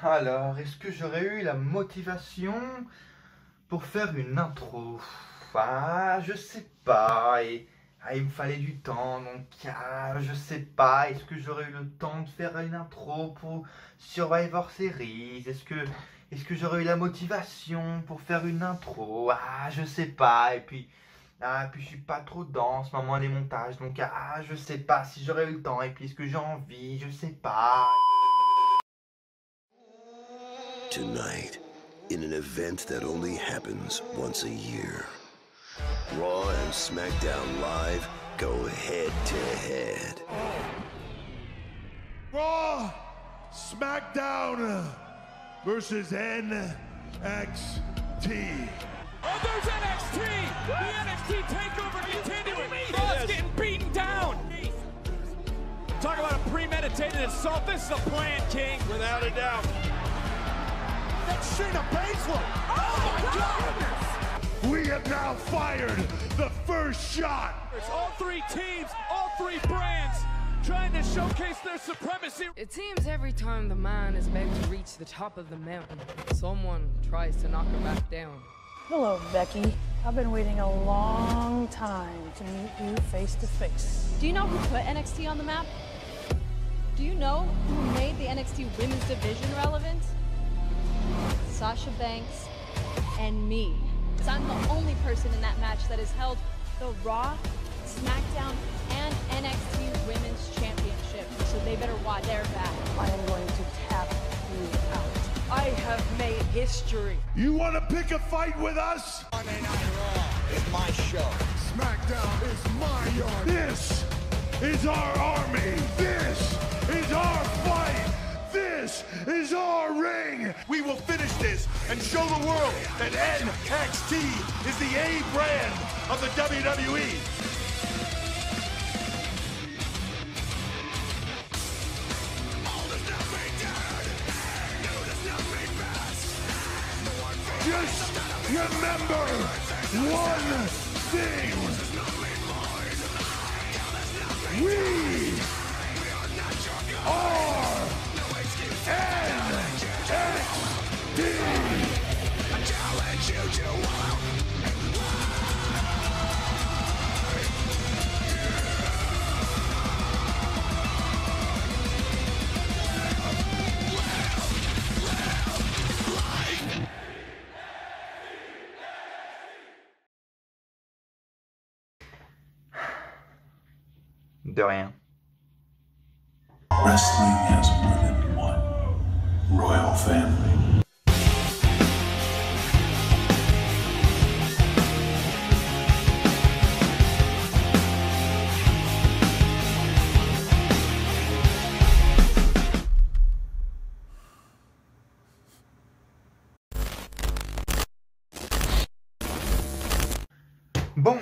Alors, est-ce que j'aurais eu la motivation pour faire une intro? Ah, je sais pas. Il me fallait du temps, donc je sais pas. Est-ce que j'aurais eu le temps de faire une intro pour Survivor Series? Est-ce que j'aurais eu la motivation pour faire une intro? Ah, je sais pas. Et puis je suis pas trop dedans en ce moment les montages, donc je sais pas si j'aurais eu le temps. Et puis est-ce que j'ai envie? Je sais pas. Tonight, in an event that only happens once a year, Raw and SmackDown Live go head to head. Raw, SmackDown versus NXT. Oh, there's NXT! The NXT takeover continuing! Raw's getting beaten down! Talk about a premeditated assault. This is a plan, King. Without a doubt. That's Shayna Baszler. Oh, my God! We have now fired the first shot. It's all three teams, all three brands, trying to showcase their supremacy. It seems every time the man is about to reach the top of the mountain, someone tries to knock him back down. Hello, Becky. I've been waiting a long time to meet you face to face. Do you know who put NXT on the map? Do you know who made the NXT women's division relevant? Sasha Banks and me. Because I'm the only person in that match that has held the Raw, SmackDown, and NXT Women's Championship. So they better watch their back. I am going to tap you out. I have made history. You want to pick a fight with us? Monday Night Raw is my show. SmackDown is my yard. This is our army. This is our fight. This is our ring. We will finish this and show the world that NXT is the A brand of the WWE. Just remember one thing. We are NXT. I challenge you to De rien. Wrestling has more than one royal family. Bon.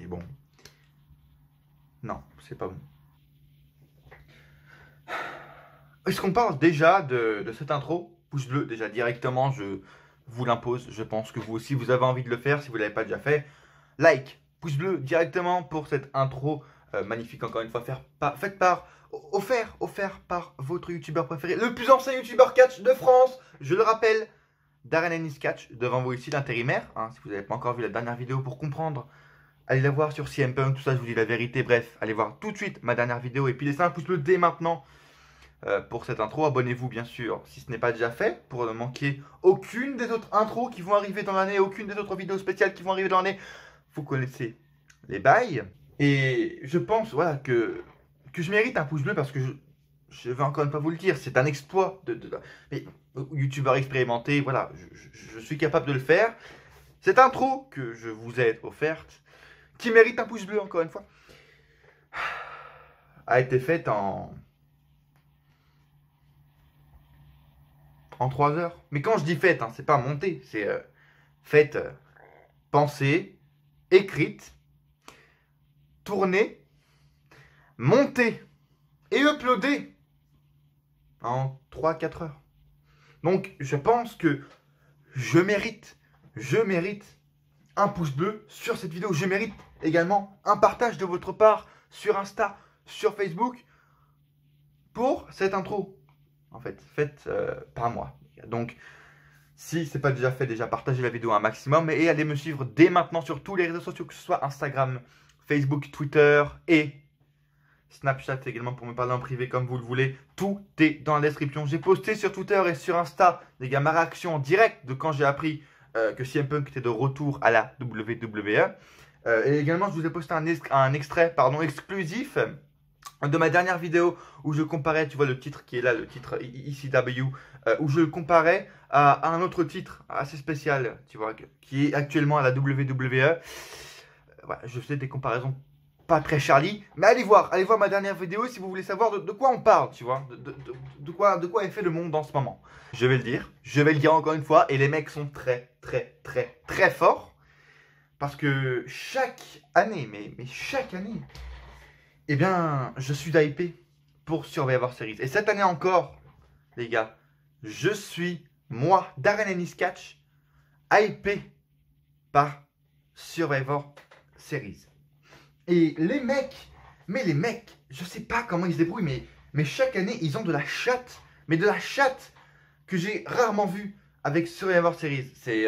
Bon. Non, c'est pas bon. Est-ce qu'on parle déjà de cette intro? Pouce bleu, déjà directement, je vous l'impose. Je pense que vous aussi, vous avez envie de le faire si vous ne l'avez pas déjà fait. Like, pouce bleu directement pour cette intro magnifique, encore une fois, offert par votre youtubeur préféré, le plus ancien youtubeur catch de France, je le rappelle, Darren Ennis Catch, devant vous ici, l'intérimaire. Si vous n'avez pas encore vu la dernière vidéo pour comprendre, allez la voir sur CM Punk, tout ça, je vous dis la vérité. Bref, allez voir tout de suite ma dernière vidéo et puis laissez un pouce bleu dès maintenant pour cette intro. Abonnez-vous bien sûr si ce n'est pas déjà fait pour ne manquer aucune des autres intros qui vont arriver dans l'année, aucune des autres vidéos spéciales qui vont arriver dans l'année. Vous connaissez les bails. Et je pense voilà, que je mérite un pouce bleu parce que je vais encore une fois vous le dire, c'est un exploit mais youtubeur expérimenté, voilà, je suis capable de le faire. Cette intro que je vous ai offerte, qui mérite un pouce bleu encore une fois, a été faite en 3 heures. Mais quand je dis faite, c'est pas monté, c'est faite, pensée, écrite, tournée, montée et uploadée en 3-4 heures. Donc je pense que je mérite un pouce bleu sur cette vidéo. Je mérite également un partage de votre part sur Insta, sur Facebook pour cette intro, en fait, faite par moi. Donc, si ce n'est pas déjà fait, déjà partagez la vidéo un maximum et allez me suivre dès maintenant sur tous les réseaux sociaux, que ce soit Instagram, Facebook, Twitter et Snapchat également pour me parler en privé comme vous le voulez. Tout est dans la description. J'ai posté sur Twitter et sur Insta, les gars, ma réaction en direct de quand j'ai appris que CM Punk était de retour à la WWE. Et également, je vous ai posté un extrait exclusif de ma dernière vidéo où je comparais, tu vois le titre qui est là, le titre ECW, où je le comparais à un autre titre assez spécial, tu vois, qui est actuellement à la WWE. Voilà, je fais des comparaisons pas très Charlie, mais allez voir ma dernière vidéo si vous voulez savoir de quoi on parle, tu vois, de quoi est fait le monde en ce moment. Je vais le dire encore une fois, et les mecs sont très forts, parce que chaque année, mais chaque année, eh bien, je suis hypé pour Survivor Series. Et cette année encore, les gars, je suis, moi, Darren Ennis Catch, hypé par Survivor Series. Et les mecs, je sais pas comment ils se débrouillent, mais chaque année, ils ont de la chatte, mais de la chatte que j'ai rarement vue avec Survivor Series. C'est...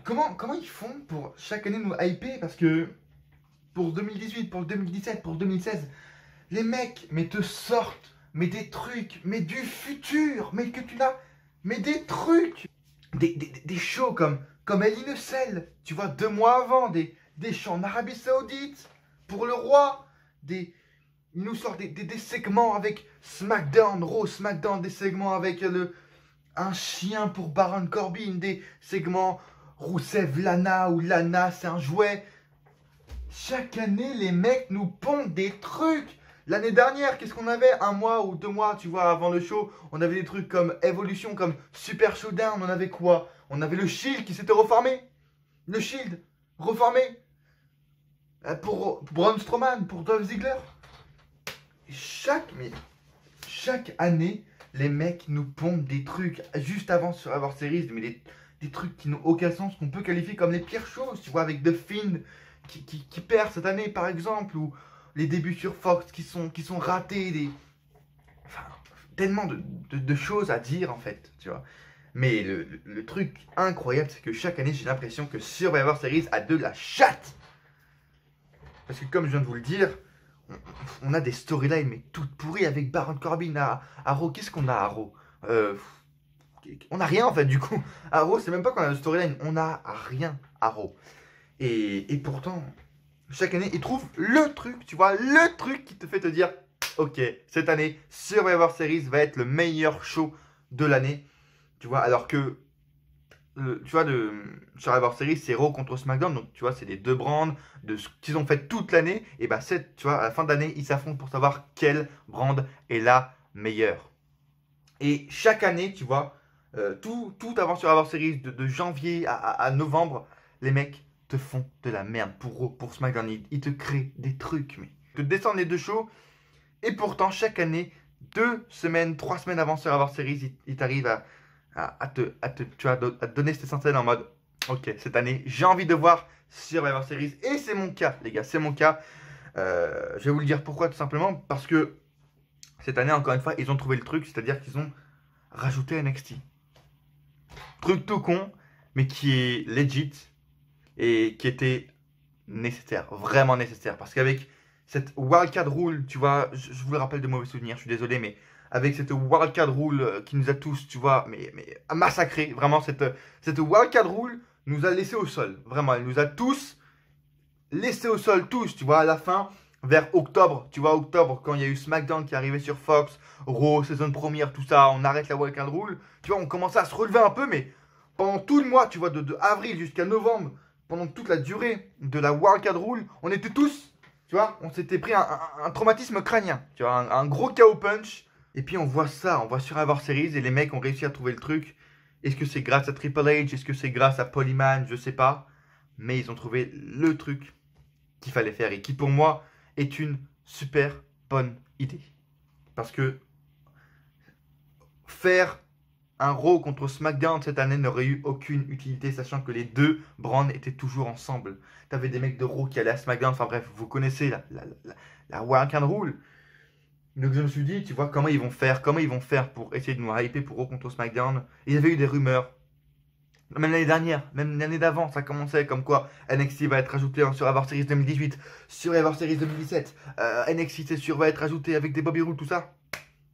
Comment ils font pour chaque année nous hyper? Parce que pour 2018, pour 2017, pour 2016, les mecs, mais te sortent, mais des trucs, mais du futur, mais que tu n'as, mais des trucs, des shows comme Hell in a Cell, tu vois, 2 mois avant, des shows en Arabie Saoudite, pour le roi, ils nous sortent des segments avec SmackDown, Raw, SmackDown, des segments avec un chien pour Baron Corbin, des segments Rousseff, Lana, ou Lana, c'est un jouet. Chaque année, les mecs nous pondent des trucs. L'année dernière, qu'est-ce qu'on avait? 1 mois ou 2 mois, tu vois, avant le show, on avait des trucs comme Evolution, comme Super Showdown, on avait quoi? On avait le Shield qui s'était reformé. Le Shield, reformé. Pour Braun Strowman, pour Dolph Ziggler. Chaque année, les mecs nous pondent des trucs juste avant Survivor Series, mais des trucs qui n'ont aucun sens, qu'on peut qualifier comme les pires choses, tu vois, avec The Fiend qui perd cette année par exemple, ou les débuts sur Fox qui sont ratés, enfin, tellement de choses à dire en fait, tu vois. Mais le truc incroyable, c'est que chaque année, j'ai l'impression que Survivor Series a de la chatte. Parce que comme je viens de vous le dire, on a des storylines mais toutes pourries avec Baron Corbin à Raw. Qu'est-ce qu'on a à Raw? On n'a rien en fait du coup. À Raw, c'est même pas qu'on a de storyline, on a rien à Raw. Et pourtant, chaque année, ils trouvent le truc, tu vois, le truc qui te fait te dire ok, cette année, Survivor Series va être le meilleur show de l'année. Tu vois, alors que tu vois, de Survivor Series, c'est Raw contre SmackDown, donc tu vois, c'est les 2 brands de ce qu'ils ont fait toute l'année. Et bah, tu vois, à la fin d'année, ils s'affrontent pour savoir quelle brand est la meilleure. Et chaque année, tu vois, tout avant Survivor Series, de janvier à novembre, les mecs te font de la merde pour Raw, pour SmackDown. Ils te créent des trucs, mais ils te descendent les 2 shows. Et pourtant, chaque année, 2 semaines, 3 semaines avant Survivor Series, ils t'arrivent à te donner cette essentiel en mode ok, cette année j'ai envie de voir Survivor Series. Et c'est mon cas les gars, c'est mon cas. Je vais vous le dire pourquoi, tout simplement parce que cette année encore une fois ils ont trouvé le truc, c'est à dire qu'ils ont rajouté NXT. Truc tout con mais qui est legit et qui était nécessaire, vraiment nécessaire, parce qu'avec cette wildcard rule, tu vois, je vous le rappelle de mauvais souvenirs, je suis désolé, mais avec cette wildcard rule qui nous a tous, tu vois, mais massacré. Vraiment, cette wildcard rule nous a laissé au sol. Vraiment, elle nous a tous laissé au sol, tous, tu vois, à la fin, vers octobre. Tu vois, octobre, quand il y a eu SmackDown qui arrivait sur Fox, Raw, saison première, tout ça, on arrête la wildcard rule. Tu vois, on commençait à se relever un peu, mais pendant tout le mois, tu vois, de avril jusqu'à novembre, pendant toute la durée de la wildcard rule, on était tous, tu vois, on s'était pris un traumatisme crânien. Tu vois, un gros KO punch. Et puis on voit ça, on voit Survivor Series et les mecs ont réussi à trouver le truc. Est-ce que c'est grâce à Triple H? Est-ce que c'est grâce à Polyman? Je sais pas. Mais ils ont trouvé le truc qu'il fallait faire et qui pour moi est une super bonne idée. Parce que faire un Raw contre SmackDown cette année n'aurait eu aucune utilité, sachant que les deux brands étaient toujours ensemble. T'avais des mecs de Raw qui allaient à SmackDown, enfin bref, vous connaissez la Wildcard Rule. Donc je me suis dit, tu vois, comment ils vont faire pour essayer de nous hyper pour Raw contre SmackDown. Il y avait eu des rumeurs, même l'année dernière, même l'année d'avant, ça commençait comme quoi NXT va être ajouté en Survivor Series 2018, Survivor Series 2017, NXT c'est sûr va être ajouté avec des Bobby Roode, tout ça.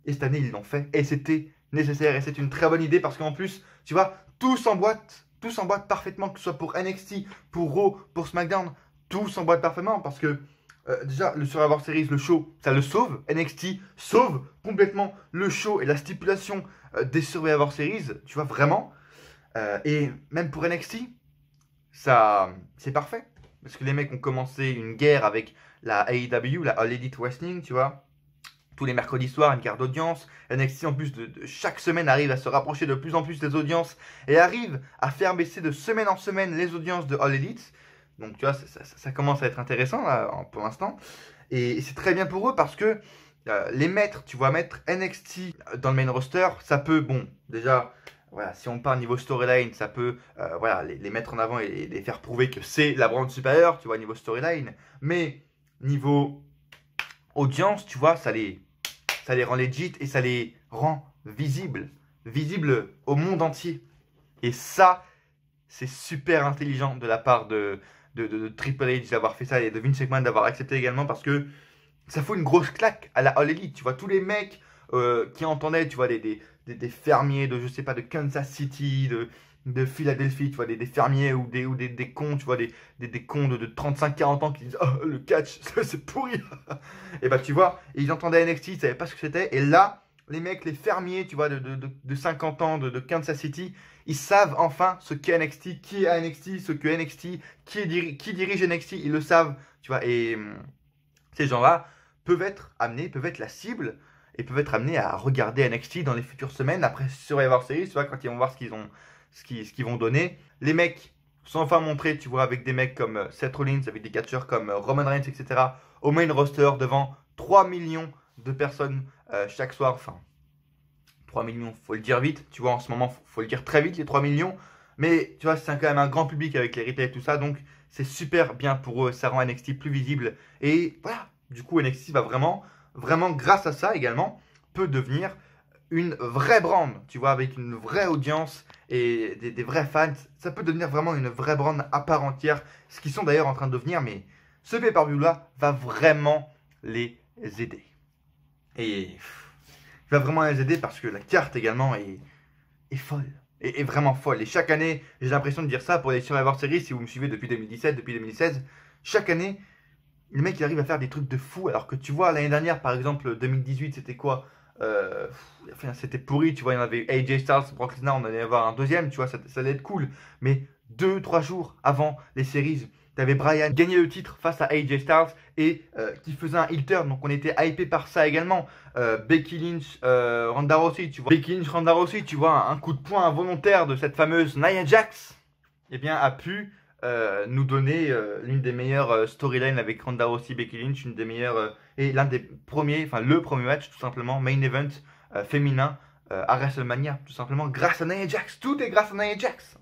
Et cette année ils l'ont fait, et c'était nécessaire, et c'est une très bonne idée parce qu'en plus, tu vois, tout s'emboîte parfaitement, que ce soit pour NXT, pour Raw, pour SmackDown, tout s'emboîte parfaitement parce que déjà le Survivor Series, le show, ça le sauve, NXT sauve complètement le show et la stipulation des Survivor Series, tu vois, vraiment. Et même pour NXT, ça c'est parfait. Parce que les mecs ont commencé une guerre avec la AEW, la All Elite Wrestling, tu vois. Tous les mercredis soirs, une carte d'audience. NXT, en plus de chaque semaine, arrive à se rapprocher de plus en plus des audiences et arrive à faire baisser de semaine en semaine les audiences de All Elite. Donc, tu vois, ça commence à être intéressant là, pour l'instant. Et c'est très bien pour eux parce que les mettre, tu vois, mettre NXT dans le main roster, ça peut, bon, déjà, voilà, si on part niveau storyline, ça peut, voilà, les mettre en avant et les faire prouver que c'est la brand supérieure, tu vois, niveau storyline. Mais niveau audience, tu vois, ça les rend legit et ça les rend visibles au monde entier. Et ça, c'est super intelligent de la part de Triple H d'avoir fait ça et de Vince McMahon d'avoir accepté également parce que ça fout une grosse claque à la All Elite. Tu vois, tous les mecs qui entendaient, tu vois, des fermiers de, je sais pas, de Kansas City, de Philadelphie, tu vois, des fermiers ou des cons, tu vois, des cons de 35-40 ans qui disent « Oh, le catch, c'est pourri !» Et bah, tu vois, ils entendaient NXT, ils savaient pas ce que c'était. Et là, les mecs, les fermiers, tu vois, de 50 ans, de Kansas City, ils savent enfin ce qu'est NXT, qui est NXT, ce que NXT, qui dirige NXT, ils le savent, tu vois. Et ces gens-là peuvent être la cible et peuvent être amenés à regarder NXT dans les futures semaines après Survivor Series, tu vois, quand ils vont voir ce qu'ils vont donner. Les mecs sont enfin montrés, tu vois, avec des mecs comme Seth Rollins, avec des catcheurs comme Roman Reigns, etc. au main roster devant 3 millions de personnes chaque soir. Enfin, 3 millions, faut le dire vite, tu vois, en ce moment, faut le dire très vite, les 3 millions. Mais, tu vois, c'est quand même un grand public avec les replays et tout ça, donc c'est super bien pour eux, ça rend NXT plus visible. Et voilà, du coup, NXT va vraiment, grâce à ça également, peut devenir une vraie brand, tu vois, avec une vraie audience et des vrais fans. Ça peut devenir vraiment une vraie brand à part entière, ce qu'ils sont d'ailleurs en train de devenir, mais ce pay-per-view là va vraiment les aider. Et il va vraiment les aider parce que la carte également est folle, est vraiment folle. Et chaque année, j'ai l'impression de dire ça pour les Survivor Series, si vous me suivez depuis 2017, depuis 2016, chaque année, le mec il arrive à faire des trucs de fou, alors que tu vois, l'année dernière, par exemple, 2018, c'était quoi? Enfin, c'était pourri, tu vois, il y en avait AJ Styles, Brock Lesnar, on allait avoir un deuxième, tu vois, ça allait être cool. Mais 2-3 jours avant les séries, t'avais Bryan gagner le titre face à AJ Styles et qui faisait un heel turn, donc on était hypé par ça également. Becky Lynch, Ronda Rousey, tu vois. Becky Lynch, Ronda Rousey, tu vois, un coup de poing involontaire de cette fameuse Nia Jax, eh bien, a pu nous donner l'une des meilleures storylines avec Ronda Rousey, Becky Lynch, une des meilleures et l'un des premiers, enfin le premier match tout simplement, main event féminin à WrestleMania, tout simplement grâce à Nia Jax. Tout est grâce à Nia Jax.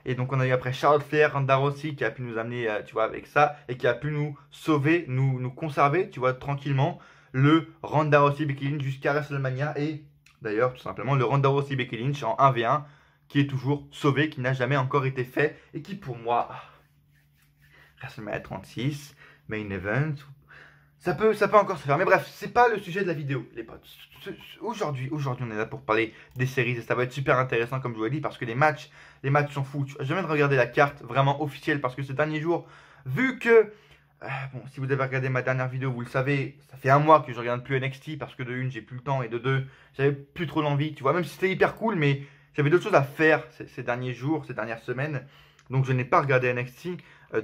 Et donc on a eu après Charlotte Flair, Ronda Rousey qui a pu nous amener, tu vois, avec ça et qui a pu nous sauver, nous conserver, tu vois, tranquillement le Ronda Rousey, Becky Lynch jusqu'à WrestleMania et d'ailleurs tout simplement le Ronda Rousey, Becky Lynch en 1v1 qui est toujours sauvé, qui n'a jamais encore été fait et qui pour moi, WrestleMania 36, Main Event, ça peut encore se faire. Mais bref, c'est pas le sujet de la vidéo, les potes. Aujourd'hui, on est là pour parler des séries et ça va être super intéressant comme je vous l'ai dit parce que les matchs sont fous. Je viens de regarder la carte vraiment officielle parce que ces derniers jours, vu que, bon, si vous avez regardé ma dernière vidéo, vous le savez, ça fait un mois que je regarde plus NXT parce que de une, j'ai plus le temps et de deux, j'avais plus trop l'envie, tu vois, même si c'était hyper cool, mais j'avais d'autres choses à faire ces derniers jours, ces dernières semaines. Donc je n'ai pas regardé NXT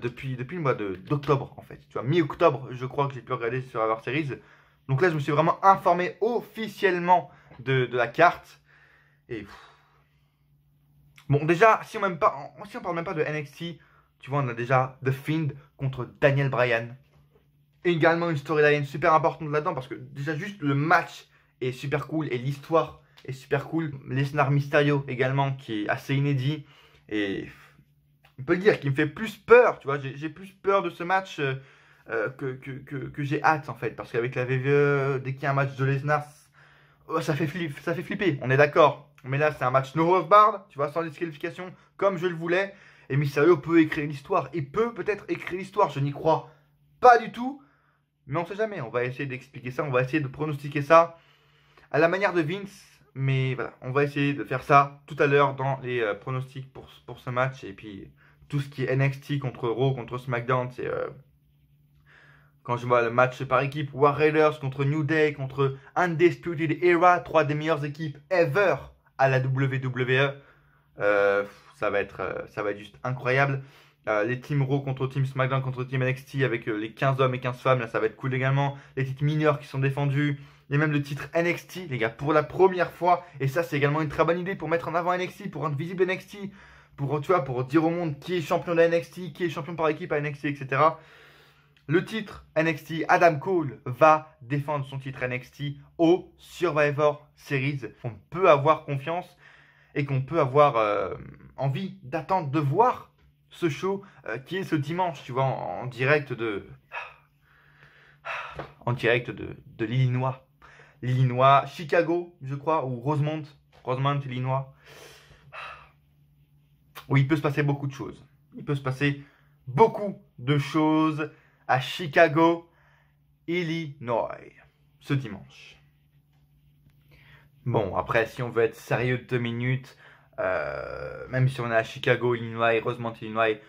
depuis le mois d'octobre en fait. Tu vois, mi-octobre, je crois que j'ai pu regarder sur Survivor Series. Donc là, je me suis vraiment informé officiellement de la carte. Et bon, déjà, si on parle même pas de NXT, tu vois, on a déjà The Fiend contre Daniel Bryan. Et également une storyline super importante là-dedans parce que déjà juste le match est super cool et l'histoire est super cool. Lesnar Mysterio également, qui est assez inédit. Et on peut le dire qu'il me fait plus peur, tu vois. J'ai plus peur de ce match que j'ai hâte, en fait. Parce qu'avec la WWE, dès qu'il y a un match de Lesnar, ça fait flipper, on est d'accord. Mais là, c'est un match no holds barred, tu vois, sans disqualification, comme je le voulais. Et Mysterio peut écrire l'histoire. Il peut peut-être écrire l'histoire, je n'y crois pas du tout. Mais on ne sait jamais, on va essayer d'expliquer ça, on va essayer de pronostiquer ça à la manière de Vince. Mais voilà, on va essayer de faire ça tout à l'heure dans les pronostics pour ce match. Et puis, tout ce qui est NXT contre Raw, contre SmackDown, c'est... quand je vois le match par équipe, War Raiders contre New Day, contre Undisputed Era, 3 des meilleures équipes ever à la WWE. Ça va être juste incroyable. Les Team Raw contre Team SmackDown contre Team NXT avec les 15 hommes et 15 femmes, là ça va être cool également. Les titres mineurs qui sont défendus. Il y a même le titre NXT, les gars, pour la première fois. Et ça, c'est également une très bonne idée pour mettre en avant NXT, pour rendre visible NXT. Pour dire au monde qui est champion de la NXT, qui est champion par équipe à NXT, etc. Le titre NXT, Adam Cole va défendre son titre NXT au Survivor Series. On peut avoir confiance et qu'on peut avoir envie d'attendre, de voir ce show qui est ce dimanche, tu vois, en direct de l'Illinois. L'Illinois, Chicago, je crois, ou Rosemont, Illinois. Où il peut se passer beaucoup de choses. Il peut se passer beaucoup de choses à Chicago, Illinois, ce dimanche. Bon, après, si on veut être sérieux 2 minutes, même si on est à Chicago, Illinois, Rosemont, Illinois,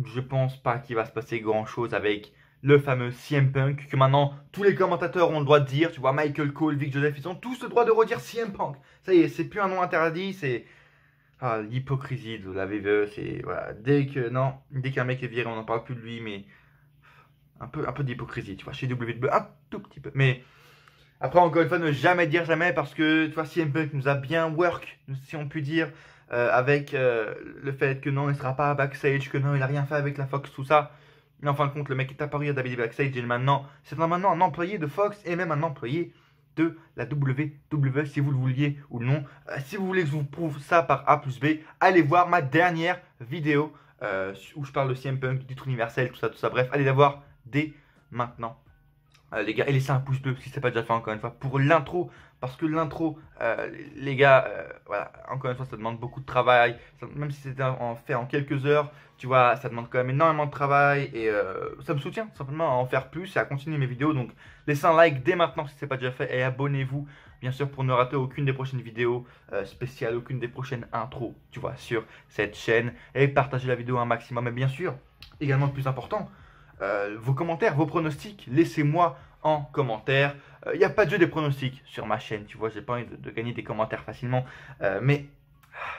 je pense pas qu'il va se passer grand chose avec le fameux CM Punk, que maintenant tous les commentateurs ont le droit de dire. Tu vois, Michael Cole, Vic Joseph, ils ont tous le droit de redire CM Punk. Ça y est, c'est plus un nom interdit, c'est l'hypocrisie de la WWE. C'est voilà, dès qu'un mec est viré, on n'en parle plus de lui, mais un peu d'hypocrisie, tu vois, chez WWE, un tout petit peu. Mais après, encore une fois, ne jamais dire jamais, parce que tu vois, CM Punk nous a bien work, si on peut dire, avec le fait que non, il ne sera pas backstage, que non, il n'a rien fait avec la Fox, tout ça. Mais en fin de compte, le mec est apparu à WWE backstage et maintenant, c'est maintenant un employé de Fox et même un employé de la WWE, si vous le vouliez ou non. Si vous voulez que je vous prouve ça par A plus B, allez voir ma dernière vidéo où je parle de CM Punk, du titre universel, tout ça. Bref, allez la voir dès maintenant. Les gars, et laissez un pouce bleu si c'est pas déjà fait, encore une fois, pour l'intro. Parce que l'intro, les gars, voilà, encore une fois, ça demande beaucoup de travail. Même si c'était fait en quelques heures, tu vois, ça demande quand même énormément de travail. Et ça me soutient simplement à en faire plus et à continuer mes vidéos. Donc, laissez un like dès maintenant si c'est pas déjà fait. Et abonnez-vous, bien sûr, pour ne rater aucune des prochaines vidéos spéciales, aucune des prochaines intros, tu vois, sur cette chaîne. Et partagez la vidéo un maximum. Et bien sûr, également le plus important, vos commentaires, vos pronostics, laissez-moi en commentaire. Il n'y a pas de jeu des pronostics sur ma chaîne, tu vois, j'ai pas envie de gagner des commentaires facilement, mais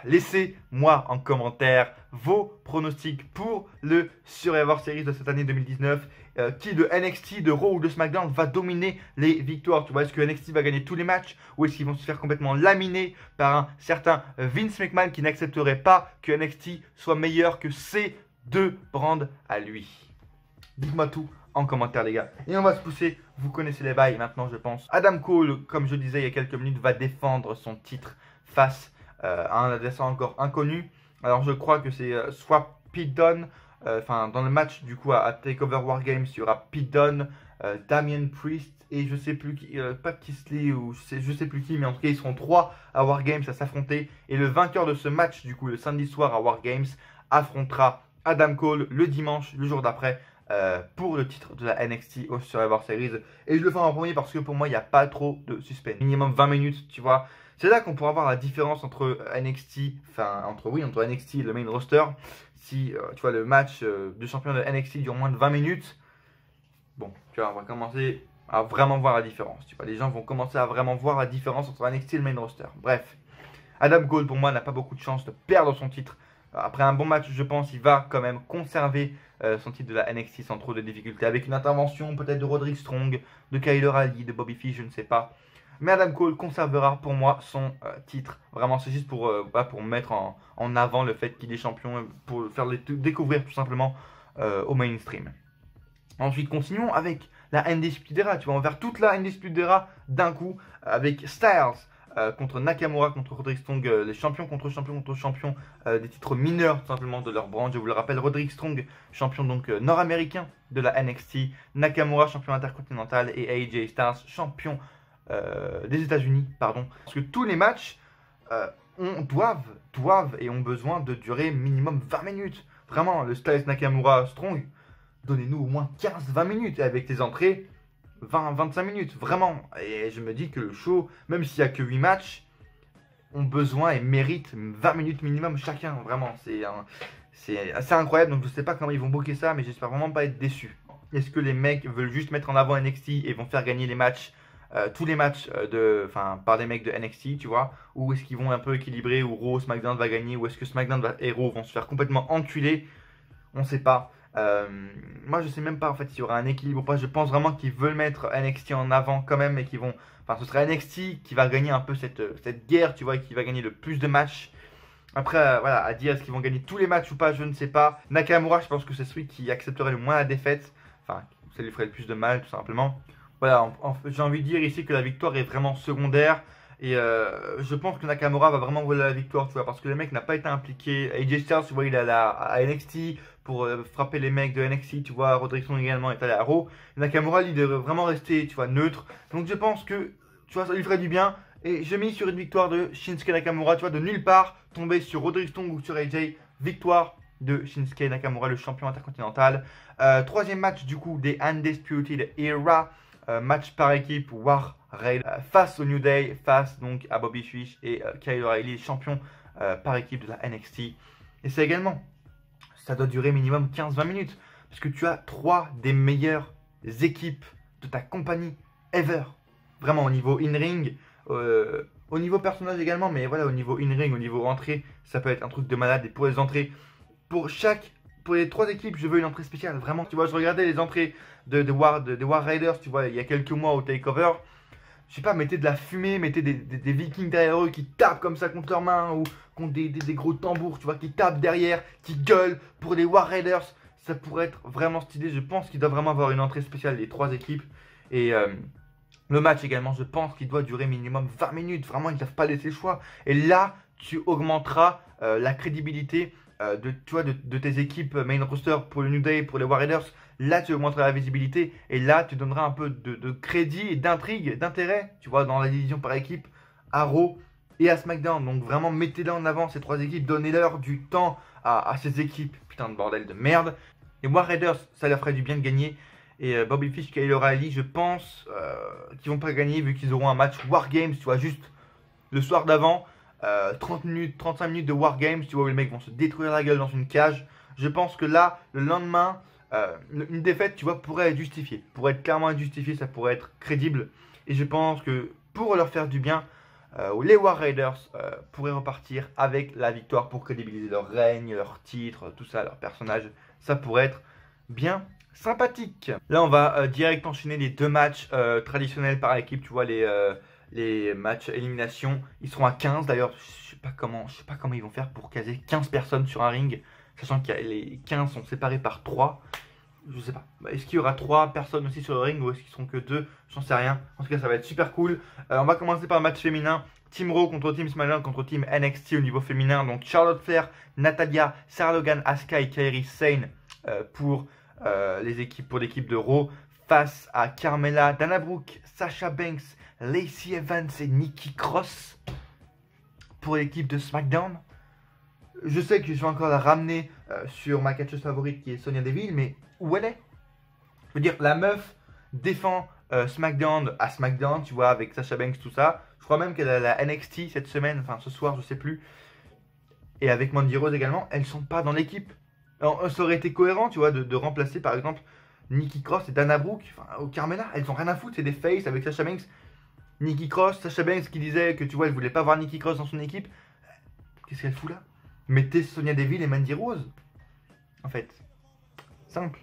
laissez-moi en commentaire vos pronostics pour le Survivor Series de cette année 2019, qui de NXT, de Raw ou de SmackDown va dominer les victoires, tu vois, est-ce que NXT va gagner tous les matchs ou est-ce qu'ils vont se faire complètement laminer par un certain Vince McMahon qui n'accepterait pas que NXT soit meilleur que ces deux brands à lui. Dites-moi tout en commentaire, les gars. Et on va se pousser, vous connaissez les bails maintenant, je pense. Adam Cole, comme je disais il y a quelques minutes, va défendre son titre face à un adversaire encore inconnu. Alors je crois que c'est soit Pete Dunne, enfin dans le match du coup à TakeOver War Games, il y aura Pete Dunne, Damien Priest et je sais plus qui, pas Kisley ou je sais plus qui, mais en tout cas ils seront 3 à War Games à s'affronter. Et le vainqueur de ce match, du coup le samedi soir à War Games, affrontera Adam Cole le dimanche, le jour d'après, pour le titre de la NXT au Survivor Series. Et je le fais en premier parce que pour moi il n'y a pas trop de suspense. Minimum 20 minutes, tu vois. C'est là qu'on pourra voir la différence entre NXT, enfin entre NXT et le main roster. Si tu vois le match de champion de NXT dure moins de 20 minutes, bon, tu vois, on va commencer à vraiment voir la différence. Tu vois, les gens vont commencer à vraiment voir la différence entre NXT et le main roster. Bref, Adam Cole pour moi n'a pas beaucoup de chance de perdre son titre. Après un bon match, je pense, il va quand même conserver son titre de la NXT sans trop de difficultés. Avec une intervention peut-être de Roderick Strong, de Kyle O'Reilly, de Bobby Fish, je ne sais pas. Mais Adam Cole conservera pour moi son titre. Vraiment, c'est juste pour mettre en avant le fait qu'il est champion, pour le faire découvrir tout simplement au mainstream. Ensuite, continuons avec la Undisputed Era. Tu vas en faire toute la Undisputed Era d'un coup avec Styles, contre Nakamura, contre Roderick Strong, les champions contre champions des titres mineurs tout simplement de leur branche. Je vous le rappelle, Roderick Strong, champion donc nord-américain de la NXT, Nakamura, champion intercontinental, et AJ Styles, champion des États-Unis, pardon. Parce que tous les matchs doivent et ont besoin de durer minimum 20 minutes. Vraiment, le Styles Nakamura Strong, donnez-nous au moins 15-20 minutes avec les entrées. 20-25 minutes, vraiment. Et je me dis que le show, même s'il n'y a que 8 matchs, ont besoin et méritent 20 minutes minimum chacun. Vraiment, c'est assez incroyable. Donc je sais pas comment ils vont booker ça, mais j'espère vraiment pas être déçu. Est-ce que les mecs veulent juste mettre en avant NXT et vont faire gagner les matchs, tous les matchs par des mecs de NXT, tu vois? Ou est-ce qu'ils vont un peu équilibrer, ou Raw, SmackDown va gagner, ou est-ce que SmackDown et Raw vont se faire complètement enculer? On sait pas. Moi je sais même pas en fait s'il y aura un équilibre ou pas. Je pense vraiment qu'ils veulent mettre NXT en avant quand même, et qu'ils vont, enfin ce sera NXT qui va gagner un peu cette guerre, tu vois, et qui va gagner le plus de matchs. Après voilà, à dire est-ce qu'ils vont gagner tous les matchs ou pas, je ne sais pas. Nakamura, je pense que c'est celui qui accepterait le moins la défaite, enfin ça lui ferait le plus de mal tout simplement. Voilà, j'ai envie de dire ici que la victoire est vraiment secondaire. Et je pense que Nakamura va vraiment voler la victoire, tu vois, parce que le mec n'a pas été impliqué. AJ Styles, tu vois, il est à NXT pour frapper les mecs de NXT, tu vois. Roderick Strong également est allé à Raw. Nakamura, il devrait vraiment rester, tu vois, neutre. Donc je pense que, tu vois, ça lui ferait du bien. Et je mise sur une victoire de Shinsuke Nakamura, tu vois, de nulle part, tomber sur Roderick Strong ou sur AJ. Victoire de Shinsuke Nakamura, le champion intercontinental. Troisième match, du coup, des Undisputed Era. Match par équipe, War Raid face au New Day, face donc à Bobby Fish et Kyle O'Reilly, champion par équipe de la NXT. Et c'est également, ça doit durer minimum 15-20 minutes, parce que tu as 3 des meilleures équipes de ta compagnie ever. Vraiment au niveau in-ring, au niveau personnage également, mais voilà, au niveau in-ring, au niveau entrée, ça peut être un truc de malade. Et pour les entrées, pour les 3 équipes, je veux une entrée spéciale. Vraiment, tu vois, je regardais les entrées de War Raiders, tu vois, il y a quelques mois au Takeover. Je sais pas, mettez de la fumée, mettez des vikings derrière eux qui tapent comme ça contre leurs mains, ou contre des gros tambours, tu vois, qui tapent derrière, qui gueulent pour les War Raiders. Ça pourrait être vraiment stylé. Je pense qu'il doit vraiment avoir une entrée spéciale, les 3 équipes. Et le match également, je pense qu'il doit durer minimum 20 minutes. Vraiment, ils ne doivent pas laisser le choix. Et là, tu augmenteras la crédibilité de tes équipes main roster pour le New Day, pour les War Raiders. Là, tu augmenteras la visibilité, et là, tu donneras un peu de crédit et d'intrigue, d'intérêt, tu vois, dans la division par équipe, à Raw et à SmackDown. Donc vraiment, mettez-les en avant, ces 3 équipes, donnez-leur du temps à ces équipes. Putain de bordel de merde. Les War Raiders, ça leur ferait du bien de gagner. Et Bobby Fish, Kyle O'Reilly, je pense qu'ils vont pas gagner, vu qu'ils auront un match War Games, tu vois, juste le soir d'avant. 30 minutes, 35 minutes de War Games, tu vois, où les mecs vont se détruire la gueule dans une cage. Je pense que là, le lendemain, une défaite, tu vois, pourrait être justifiée. Pourrait être clairement justifiée, ça pourrait être crédible. Et je pense que pour leur faire du bien, les War Raiders pourraient repartir avec la victoire pour crédibiliser leur règne, leur titre, tout ça, leur personnage. Ça pourrait être bien sympathique. Là, on va direct enchaîner les 2 matchs traditionnels par équipe, tu vois, les matchs élimination. Ils seront à 15 d'ailleurs. Je sais pas comment ils vont faire pour caser 15 personnes sur un ring, sachant que les 15 sont séparés par 3. Je sais pas. Est-ce qu'il y aura 3 personnes aussi sur le ring, ou est-ce qu'ils seront que 2? J'en sais rien. En tout cas, ça va être super cool. On va commencer par le match féminin. Team Raw contre Team SmackDown contre Team NXT au niveau féminin. Donc Charlotte Flair, Natalya, Sarah Logan, Asuka et Kairi Sane pour l'équipe de Raw, face à Carmella, Dana Brooke, Sasha Banks, Lacey Evans et Nikki Cross pour l'équipe de SmackDown. Je sais que je vais encore la ramener sur ma catcheuse favorite qui est Sonya Deville, mais où elle est? Je veux dire, la meuf défend SmackDown à SmackDown, tu vois, avec Sasha Banks, tout ça. Je crois même qu'elle a la NXT cette semaine, enfin ce soir, je sais plus. Et avec Mandy Rose également, elles sont pas dans l'équipe. Ça aurait été cohérent, tu vois, de remplacer par exemple Nikki Cross et Dana Brooke, enfin, au Carmella. Elles ont rien à foutre, c'est des faces avec Sasha Banks. Nikki Cross, Sasha Banks qui disait que, tu vois, elle voulait pas voir Nikki Cross dans son équipe. Qu'est-ce qu'elle fout là? Mettez Sonya Deville et Mandy Rose. En fait, simple,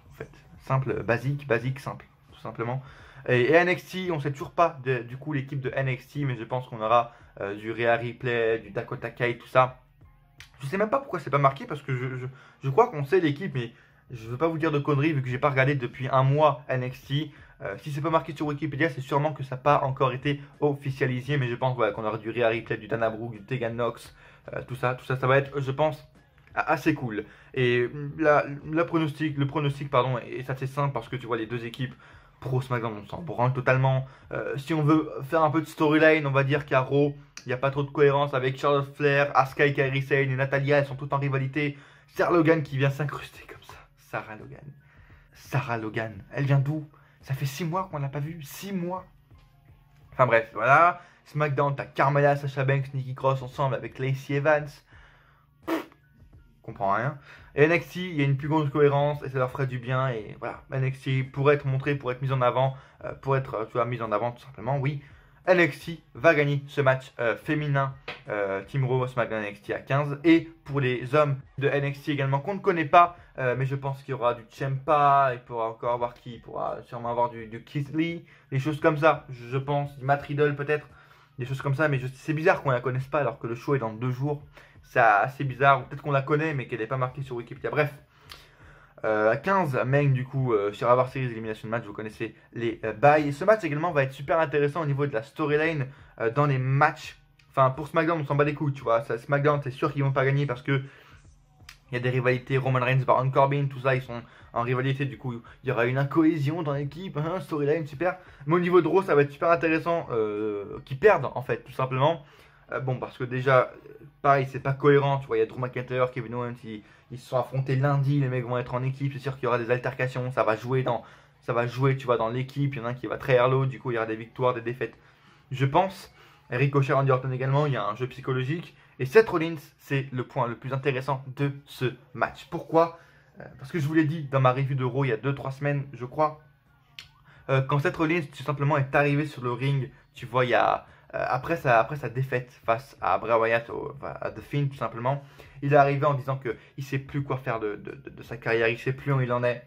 simple, basique, simple, tout simplement. Et NXT, on sait toujours pas du coup l'équipe de NXT, mais je pense qu'on aura du Rhea Ripley, du Dakota Kai, tout ça. Je sais même pas pourquoi c'est pas marqué, parce que je crois qu'on sait l'équipe, mais je veux pas vous dire de conneries vu que j'ai pas regardé depuis un mois NXT. Si c'est pas marqué sur Wikipédia, c'est sûrement que ça n'a pas encore été officialisé, mais je pense voilà, qu'on aura du Rhea Ripley, du Dana Brooke, du Tegan Nox, tout ça, ça va être, je pense, assez cool. Et le pronostic pardon, est assez simple parce que tu vois les deux équipes pro SmackDown, on s'en branle totalement. Si on veut faire un peu de storyline, on va dire qu'à Raw, il n'y a pas trop de cohérence avec Charlotte Flair, Asuka et Kairi Sane et Natalya, elles sont toutes en rivalité. Sarah Logan qui vient s'incruster comme ça. Sarah Logan, elle vient d'où? Ça fait 6 mois qu'on l'a pas vue, 6 mois. Enfin bref, voilà. SmackDown, t'as Carmella, Sasha Banks, Nikki Cross ensemble avec Lacey Evans. Comprends rien. Et NXT, il y a une plus grande cohérence et ça leur ferait du bien. Et voilà, NXT pour être montré, pour être mis en avant, mise en avant tout simplement, oui. NXT va gagner ce match féminin Team Raw SmackDown NXT à 15. Et pour les hommes de NXT également qu'on ne connaît pas, mais je pense qu'il y aura du Ciampa, il pourra encore avoir qui? Il pourra sûrement avoir du Keith Lee, des choses comme ça, je pense, du Matt Riddle peut-être, des choses comme ça, mais c'est bizarre qu'on la connaisse pas alors que le show est dans 2 jours. C'est assez bizarre, ou peut-être qu'on la connaît mais qu'elle n'est pas marquée sur Wikipédia. Bref, à 15, Main du coup sur Survivor Series Elimination Match, vous connaissez les bails. Et ce match également va être super intéressant au niveau de la storyline dans les matchs. Enfin, pour SmackDown, on s'en bat les couilles, tu vois. SmackDown, c'est sûr qu'ils vont pas gagner parce que il y a des rivalités. Roman Reigns, Baron Corbin, tout ça, ils sont en rivalité. Du coup, il y aura une incohésion dans l'équipe, hein, storyline super. Mais au niveau de Raw, ça va être super intéressant qu'ils perdent en fait, tout simplement. Bon, parce que déjà, pareil, c'est pas cohérent. Tu vois, il y a Drew McIntyre, Kevin Owens, ils se sont affrontés lundi. Les mecs vont être en équipe. C'est sûr qu'il y aura des altercations. Ça va jouer, tu vois, dans l'équipe. Il y en a un qui va très low. Du coup, il y aura des victoires, des défaites. Je pense. Ricochet, Randy Orton également. Il y a un jeu psychologique. Et Seth Rollins, c'est le point le plus intéressant de ce match. Pourquoi? Parce que je vous l'ai dit dans ma review de Raw il y a 2-3 semaines, je crois. Quand Seth Rollins, tout simplement, est arrivé sur le ring, tu vois, il y a. Après sa défaite face à Bray Wyatt, à The Fiend tout simplement, il est arrivé en disant qu'il ne sait plus quoi faire de sa carrière, il ne sait plus où il en est.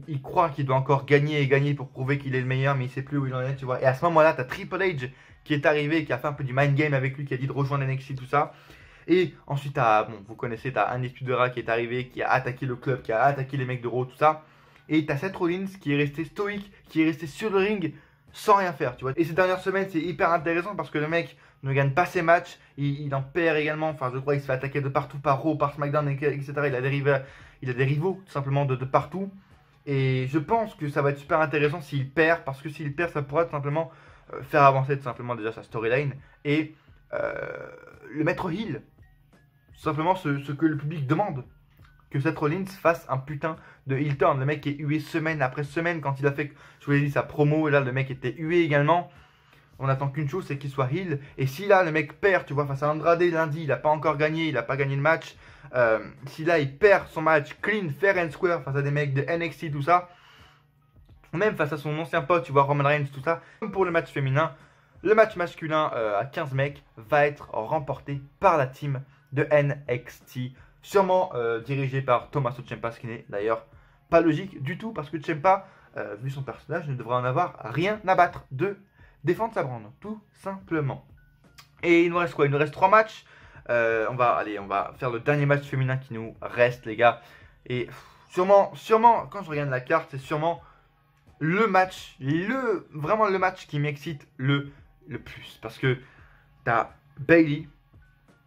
Il croit qu'il doit encore gagner et gagner pour prouver qu'il est le meilleur, mais il ne sait plus où il en est, tu vois. Et à ce moment-là, tu as Triple H qui est arrivé, qui a fait un peu du mind game avec lui, qui a dit de rejoindre NXT, tout ça. Et ensuite, vous connaissez, tu as Undisputed Era qui est arrivé, qui a attaqué le club, qui a attaqué les mecs de Raw, tout ça. Et tu as Seth Rollins qui est resté stoïque, qui est resté sur le ring, sans rien faire, tu vois. Et ces dernières semaines, c'est hyper intéressant parce que le mec ne gagne pas ses matchs, il en perd également. Enfin, je crois qu'il se fait attaquer de partout par Raw, par SmackDown, etc. Il a des rivaux, tout simplement, de partout. Et je pense que ça va être super intéressant s'il perd, parce que s'il perd, ça pourra tout simplement faire avancer tout simplement déjà sa storyline et le mettre heel. Tout simplement ce que le public demande. Que Seth Rollins fasse un putain de heel turn. Le mec est hué semaine après semaine quand il a fait, je vous l'ai dit, sa promo. Et là, le mec était hué également. On attend qu'une chose, c'est qu'il soit heel. Et si là, le mec perd, tu vois, face à Andrade lundi, il n'a pas encore gagné, il n'a pas gagné le match. Si là, il perd son match clean, fair and square face à des mecs de NXT, tout ça. Même face à son ancien pote, tu vois, Roman Reigns, tout ça. Comme pour le match féminin, le match masculin à 15 mecs va être remporté par la team de NXT. Sûrement dirigé par Tommaso Ciampa, ce qui n'est d'ailleurs pas logique du tout, parce que Ciampa, vu son personnage, ne devrait en avoir rien à battre de défendre sa brand, tout simplement. Et il nous reste quoi? Il nous reste 3 matchs. On va faire le dernier match féminin qui nous reste, les gars. Et sûrement, quand je regarde la carte, c'est sûrement le match, vraiment le match qui m'excite le plus. Parce que t'as Bayley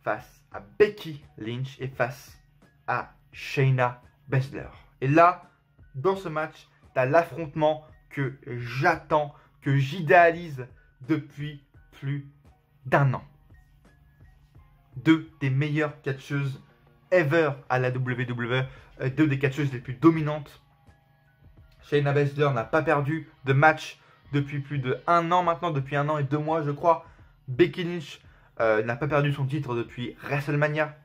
face à Becky Lynch et face à Shayna Baszler. Et là, dans ce match, tu as l'affrontement que j'attends, que j'idéalise depuis plus d'1 an. 2 des meilleures catcheuses ever à la WWE, 2 des catcheuses les plus dominantes. Shayna Baszler n'a pas perdu de match depuis plus de 1 an maintenant, depuis 1 an et 2 mois je crois. Becky Lynch n'a pas perdu son titre depuis WrestleMania.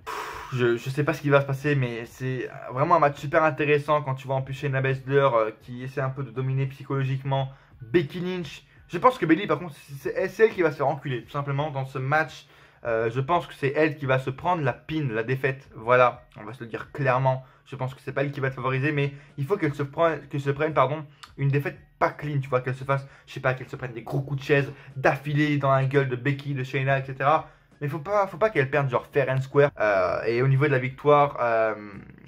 Je sais pas ce qui va se passer, mais c'est vraiment un match super intéressant quand tu vois en plus Shayna Baszler qui essaie un peu de dominer psychologiquement Becky Lynch. Je pense que Bayley, par contre, c'est elle qui va se faire enculer, tout simplement, dans ce match. Je pense que c'est elle qui va se prendre la pin, la défaite. Voilà, on va se le dire clairement. Je pense que c'est pas elle qui va être favorisée, mais il faut qu'elle se prenne, une défaite pas clean, tu vois, qu'elle se fasse, je sais pas, qu'elle se prenne des gros coups de chaise d'affilée dans la gueule de Becky, de Shayna, etc. Mais faut pas qu'elle perde genre fair and square. Et au niveau de la victoire,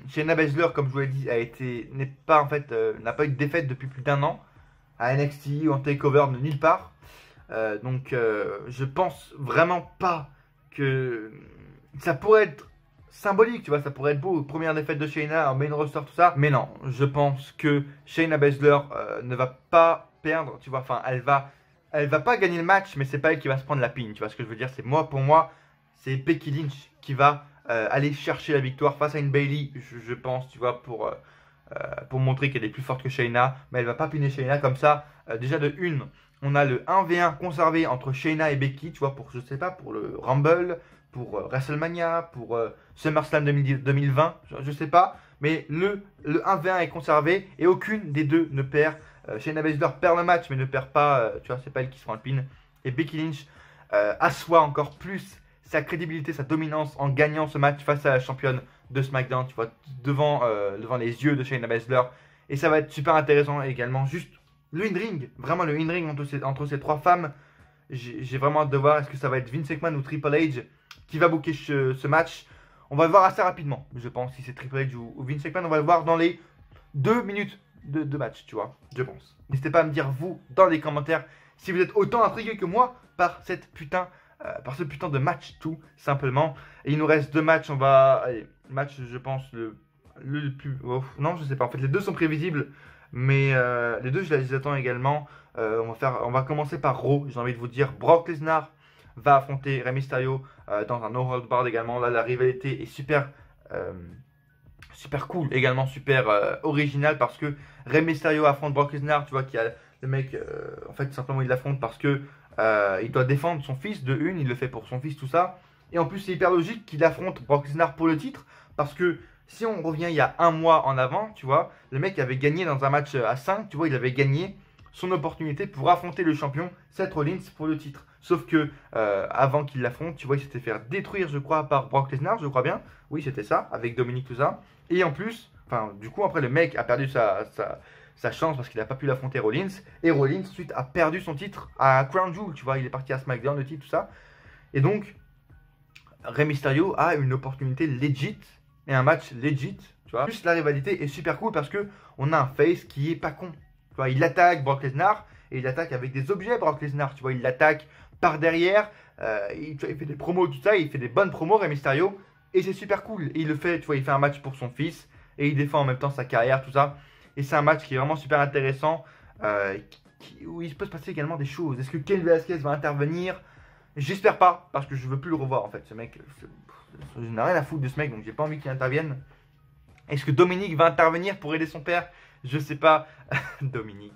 Shayna Baszler, comme je vous l'ai dit, n'a pas eu de défaite depuis plus d'1 an. à NXT ou en takeover de nulle part. Donc je pense vraiment pas que ça pourrait être symbolique, tu vois, ça pourrait être beau, première défaite de Shayna en main roster, tout ça. Mais non, je pense que Shayna Baszler ne va pas perdre, tu vois, enfin elle va pas gagner le match, mais c'est pas elle qui va se prendre la pin, tu vois ce que je veux dire. C'est pour moi, c'est Becky Lynch qui va aller chercher la victoire face à une Bayley, je pense, tu vois, pour montrer qu'elle est plus forte que Shayna, mais elle va pas piner Shayna comme ça. Déjà de une, on a le 1v1 conservé entre Shayna et Becky, tu vois, pour, je sais pas, pour le Rumble, pour WrestleMania, pour SummerSlam 2020, je sais pas, mais le 1v1 est conservé et aucune des deux ne perd. Shayna Baszler perd le match mais ne perd pas, tu vois, c'est pas elle qui se prend le pin. Et Becky Lynch assoit encore plus sa crédibilité, sa dominance en gagnant ce match face à la championne de SmackDown, tu vois, devant les yeux de Shayna Baszler. Et ça va être super intéressant également, juste le in-ring, vraiment le in-ring entre ces trois femmes. J'ai vraiment hâte de voir, est-ce que ça va être Vince McMahon ou Triple H qui va booker ce match. On va le voir assez rapidement, je pense, si c'est Triple H ou Vince McMahon, on va le voir dans les 2 minutes de match, tu vois, je pense. N'hésitez pas à me dire, vous, dans les commentaires, si vous êtes autant intrigué que moi par ce putain de match, tout simplement. Et il nous reste 2 matchs, on va... Allez, match, je pense, le plus... Oh, non, je sais pas, en fait, les deux sont prévisibles, mais les deux, je les attends également. On va commencer par Raw, j'ai envie de vous dire, Brock Lesnar va affronter Rey Mysterio dans un no hold barred également. Là, la rivalité est super cool, également super originale, parce que Rey Mysterio affronte Brock Lesnar, tu vois, qui a le mec, en fait, tout simplement, il l'affronte parce que il doit défendre son fils de une, il le fait pour son fils, tout ça. Et en plus, c'est hyper logique qu'il affronte Brock Lesnar pour le titre, parce que si on revient il y a 1 mois en avant, tu vois, le mec avait gagné dans un match à 5, tu vois, il avait gagné son opportunité pour affronter le champion Seth Rollins pour le titre. Sauf que avant qu'il l'affronte, tu vois, il s'était fait détruire, je crois, par Brock Lesnar, je crois bien. Oui, c'était ça, avec Dominic, tout ça. Et en plus, enfin, du coup, après, le mec a perdu sa chance parce qu'il n'a pas pu l'affronter Rollins. Et Rollins, ensuite, a perdu son titre à Crown Jewel, tu vois, il est parti à SmackDown, le titre, tout ça. Et donc, Rey Mysterio a une opportunité legit et un match legit, tu vois. Plus la rivalité est super cool parce que on a un face qui est pas con. Tu vois, il attaque Brock Lesnar et il attaque avec des objets Brock Lesnar, tu vois, il l'attaque par derrière, il fait des promos, tout ça, il fait des bonnes promos, Rey Mysterio, et c'est super cool. Et il le fait, tu vois, il fait un match pour son fils et il défend en même temps sa carrière, tout ça. Et c'est un match qui est vraiment super intéressant, où il peut se passer également des choses. Est-ce que Cain Velasquez va intervenir? J'espère pas, parce que je veux plus le revoir en fait. Ce mec, je n'ai rien à foutre de ce mec, donc j'ai pas envie qu'il intervienne. Est-ce que Dominique va intervenir pour aider son père? Je sais pas. Dominique.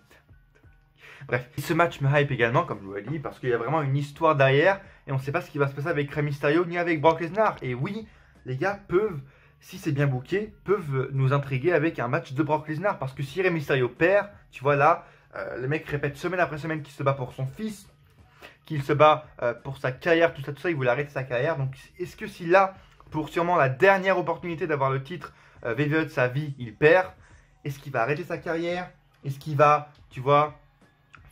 Bref, ce match me hype également, comme je vous l'ai dit, parce qu'il y a vraiment une histoire derrière, et on ne sait pas ce qui va se passer avec Rey Mysterio ni avec Brock Lesnar. Et oui, les gars peuvent, si c'est bien booké, peuvent nous intriguer avec un match de Brock Lesnar, parce que si Rey Mysterio perd, tu vois là, le mec répète semaine après semaine qu'il se bat pour son fils, qu'il se bat pour sa carrière, tout ça, il voulait arrêter sa carrière. Donc est-ce que si là, pour sûrement la dernière opportunité d'avoir le titre VVE de sa vie, il perd, est-ce qu'il va arrêter sa carrière? Est-ce qu'il va, tu vois,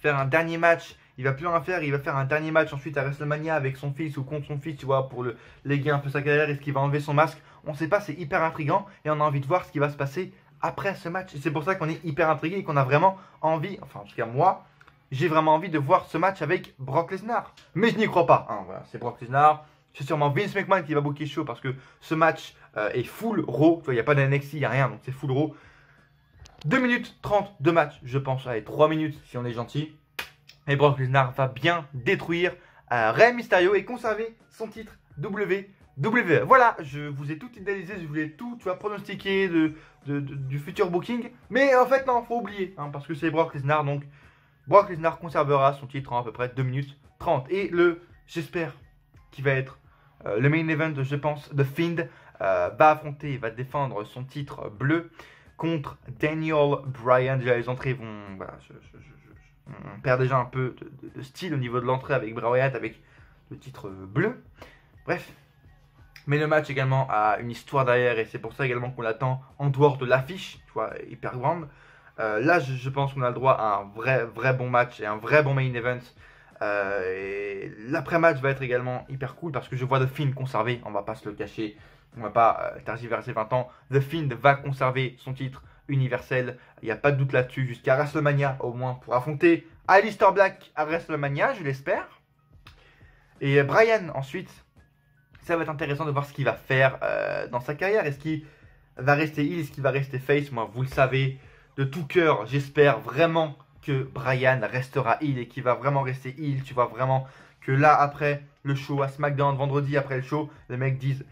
faire un dernier match? Il va plus rien faire, il va faire un dernier match ensuite à WrestleMania avec son fils ou contre son fils, tu vois, pour léguer un peu sa carrière. Est-ce qu'il va enlever son masque? On ne sait pas, c'est hyper intriguant et on a envie de voir ce qui va se passer après ce match. Et c'est pour ça qu'on est hyper intrigué et qu'on a vraiment envie, enfin en tout cas moi, j'ai vraiment envie de voir ce match avec Brock Lesnar. Mais je n'y crois pas, hein, voilà, c'est Brock Lesnar. C'est sûrement Vince McMahon qui va booker show parce que ce match est full Raw. Tu vois, il n'y a pas d'NXT, il n'y a rien, donc c'est full Raw. 2 minutes 30 de match, je pense. Allez, 3 minutes si on est gentil. Et Brock Lesnar va bien détruire Rey Mysterio et conserver son titre WWE. Voilà, je vous ai tout idéalisé, je voulais tout, tu vois, pronostiquer du futur booking. Mais en fait, non, faut oublier, hein, parce que c'est Brock Lesnar. Donc, Brock Lesnar conservera son titre en à peu près 2 minutes 30. Et j'espère qu'il va être le main event, je pense, The Fiend va affronter, va défendre son titre bleu contre Daniel Bryan. Déjà, les entrées vont... Voilà, on perd déjà un peu de style au niveau de l'entrée avec Bray Wyatt, avec le titre bleu. Bref. Mais le match également a une histoire derrière et c'est pour ça également qu'on l'attend en dehors de l'affiche, tu vois, hyper grande. Là, je pense qu'on a le droit à un vrai bon match et un vrai bon main event. Et l'après-match va être également hyper cool parce que je vois The Fiend conserver, on va pas se le cacher, on va pas tergiverser 20 ans. The Fiend va conserver son titre universel. Il n'y a pas de doute là-dessus jusqu'à WrestleMania au moins pour affronter Aleister Black à WrestleMania, je l'espère. Et Bryan ensuite, ça va être intéressant de voir ce qu'il va faire dans sa carrière. Est-ce qu'il va rester heel, est-ce qu'il va rester face? Moi, vous le savez, de tout cœur, j'espère vraiment que Bryan restera heel et qu'il va vraiment rester heel. Tu vois vraiment que là, après le show à SmackDown, vendredi après le show, les mecs disent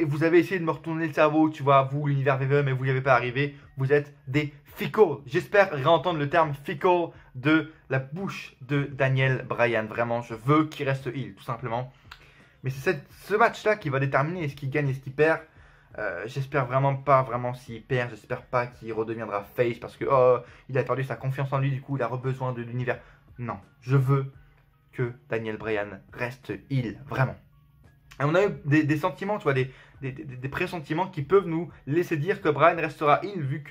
vous avez essayé de me retourner le cerveau, tu vois, vous, l'univers VVE, mais vous n'y avez pas arrivé. Vous êtes des fickle. J'espère réentendre le terme fickle de la bouche de Daniel Bryan. Vraiment, je veux qu'il reste heel, tout simplement. Mais c'est ce match-là qui va déterminer est-ce qu'il gagne, est-ce qu'il perd. J'espère vraiment pas, vraiment s'il perd, j'espère pas qu'il redeviendra face parce que il a perdu sa confiance en lui, du coup il a besoin de l'univers. Non, je veux que Daniel Bryan reste heel, vraiment. Et on a eu des sentiments, tu vois, des pressentiments qui peuvent nous laisser dire que Bryan restera heel vu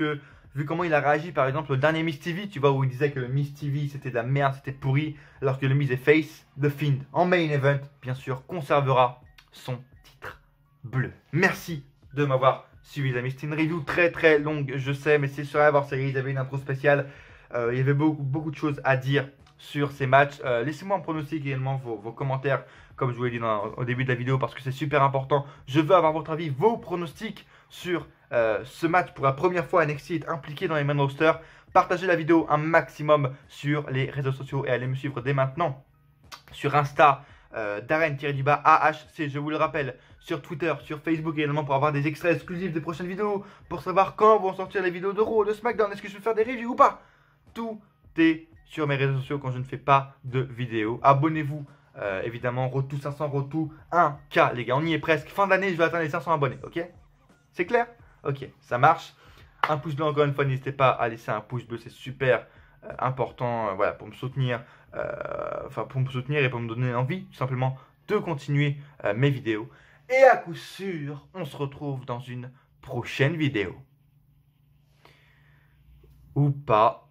comment il a réagi par exemple au dernier Miz TV, tu vois, où il disait que le Miz TV c'était de la merde, c'était pourri, alors que le Miz est face. The Fiend en main event, bien sûr, conservera son titre bleu. Merci de m'avoir suivi, les amis. C'était une review très très longue, je sais, mais c'est sur Survivor Series, il y avait une intro spéciale, il y avait beaucoup de choses à dire sur ces matchs. Laissez-moi un pronostic également, vos commentaires, comme je vous l'ai dit au début de la vidéo, parce que c'est super important. Je veux avoir votre avis, vos pronostics sur ce match. Pour la première fois, NXT est impliqué dans les main roster. Partagez la vidéo un maximum sur les réseaux sociaux et allez me suivre dès maintenant sur Insta, Darren-AHC, je vous le rappelle, sur Twitter, sur Facebook également pour avoir des extraits exclusifs des prochaines vidéos, pour savoir quand vont sortir les vidéos de Raw, de SmackDown, est-ce que je vais faire des reviews ou pas. Tout est sur mes réseaux sociaux quand je ne fais pas de vidéos. Abonnez-vous, évidemment, Road to 500, Road to 1K, les gars, on y est presque. Fin d'année, je vais atteindre les 500 abonnés, ok? C'est clair? Ok, ça marche. Un pouce bleu encore une fois, n'hésitez pas à laisser un pouce bleu, c'est super important, voilà, pour me soutenir, et pour me donner envie, tout simplement, de continuer mes vidéos. Et à coup sûr, on se retrouve dans une prochaine vidéo. Ou pas.